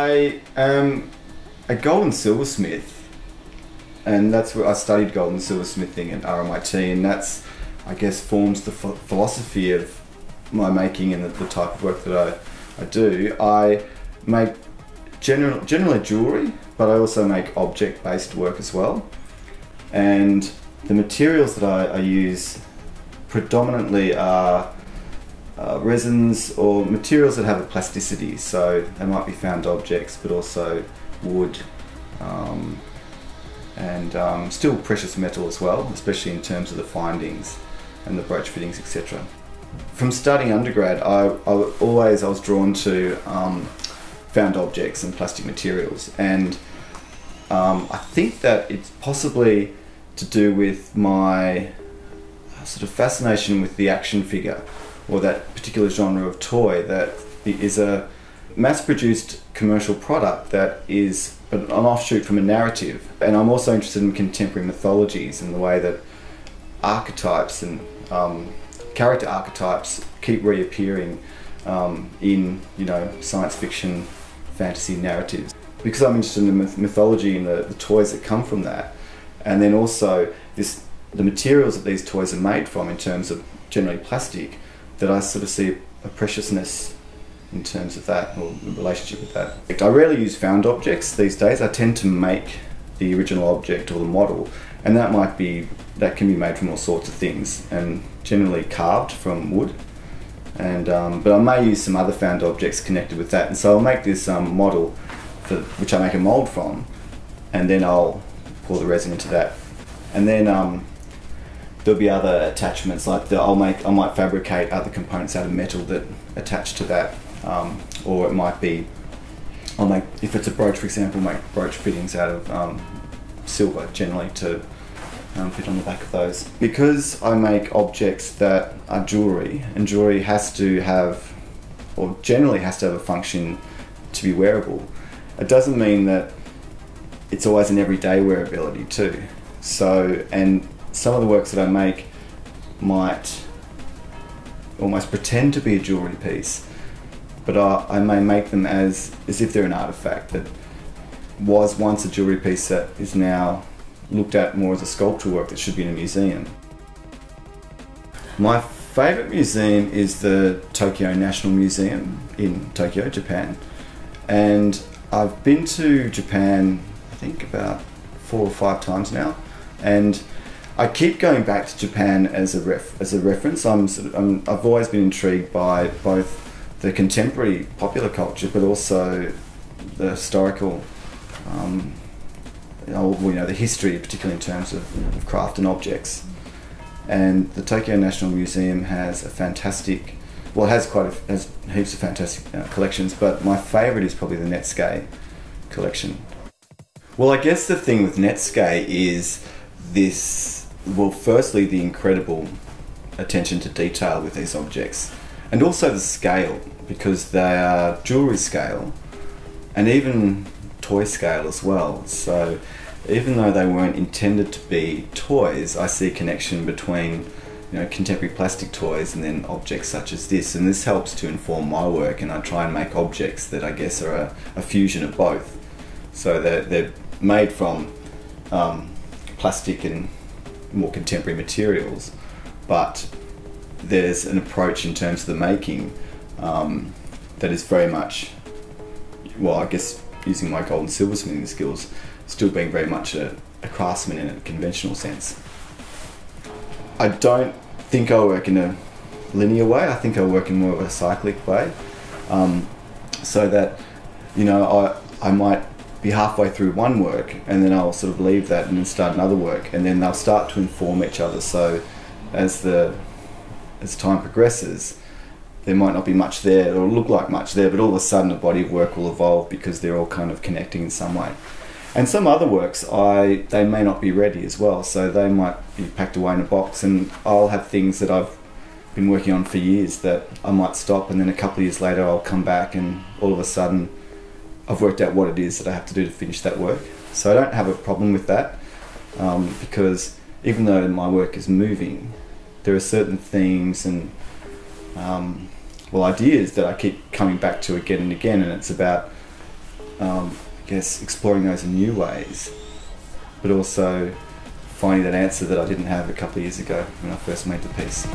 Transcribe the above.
I am a gold and silversmith, and that's where I studied gold and silversmithing at RMIT, and that's, I guess, forms the philosophy of my making and the type of work that I do. I make generally jewellery, but I also make object-based work as well. And the materials that I use predominantly are resins or materials that have a plasticity, so they might be found objects, but also wood, and still precious metal as well, especially in terms of the findings and the brooch fittings, etc. From studying undergrad, I was drawn to found objects and plastic materials, and I think that it's possibly to do with my sort of fascination with the action figure, or that particular genre of toy that is a mass-produced commercial product that is an offshoot from a narrative. And I'm also interested in contemporary mythologies and the way that archetypes and character archetypes keep reappearing in, you know, science fiction, fantasy narratives. Because I'm interested in the mythology and the toys that come from that, and then also the materials that these toys are made from in terms of generally plastic, that I sort of see a preciousness in terms of that, or the relationship with that. I rarely use found objects these days. I tend to make the original object or the model, and that can be made from all sorts of things, and generally carved from wood. And but I may use some other found objects connected with that, and so I'll make this model which I make a mold from, and then I'll pour the resin into that, and then there'll be other attachments, like I might fabricate other components out of metal that attach to that, or it might be, I'll make, if it's a brooch for example, make brooch fittings out of silver generally to fit on the back of those. Because I make objects that are jewellery, and jewellery has to have, or generally has to have a function to be wearable, it doesn't mean that it's always an everyday wearability too. So, and some of the works that I make might almost pretend to be a jewellery piece, but I may make them as if they're an artefact that was once a jewellery piece that is now looked at more as a sculptural work that should be in a museum. My favourite museum is the Tokyo National Museum in Tokyo, Japan, and I've been to Japan I think about 4 or 5 times now, and I keep going back to Japan as a reference. I've always been intrigued by both the contemporary popular culture, but also the historical, the history, particularly in terms of craft and objects. And the Tokyo National Museum has a fantastic, well, it has heaps of fantastic collections, but my favourite is probably the Netsuke collection. Well, I guess the thing with Netsuke is this, well, firstly the incredible attention to detail with these objects, and also the scale, because they are jewellery scale and even toy scale as well. So even though they weren't intended to be toys, I see a connection between, you know, contemporary plastic toys and then objects such as this, and this helps to inform my work, and I try and make objects that I guess are a fusion of both. So they're made from plastic and more contemporary materials, but there's an approach in terms of the making that is very much, well, I guess using my gold and silversmithing skills, still being very much a craftsman in a conventional sense. I don't think I work in a linear way. I think I work in more of a cyclic way, so that, you know, I might be halfway through one work and then I'll sort of leave that and then start another work, and then they'll start to inform each other. So as time progresses, there might not be much there or look like much there, but all of a sudden a body of work will evolve because they're all kind of connecting in some way. And some other works, they may not be ready as well, so they might be packed away in a box, and I'll have things that I've been working on for years that I might stop, and then a couple of years later I'll come back and all of a sudden I've worked out what it is that I have to do to finish that work. So I don't have a problem with that, because even though my work is moving, there are certain themes and ideas that I keep coming back to again and again, and it's about I guess exploring those in new ways, but also finding that answer that I didn't have a couple of years ago when I first made the piece.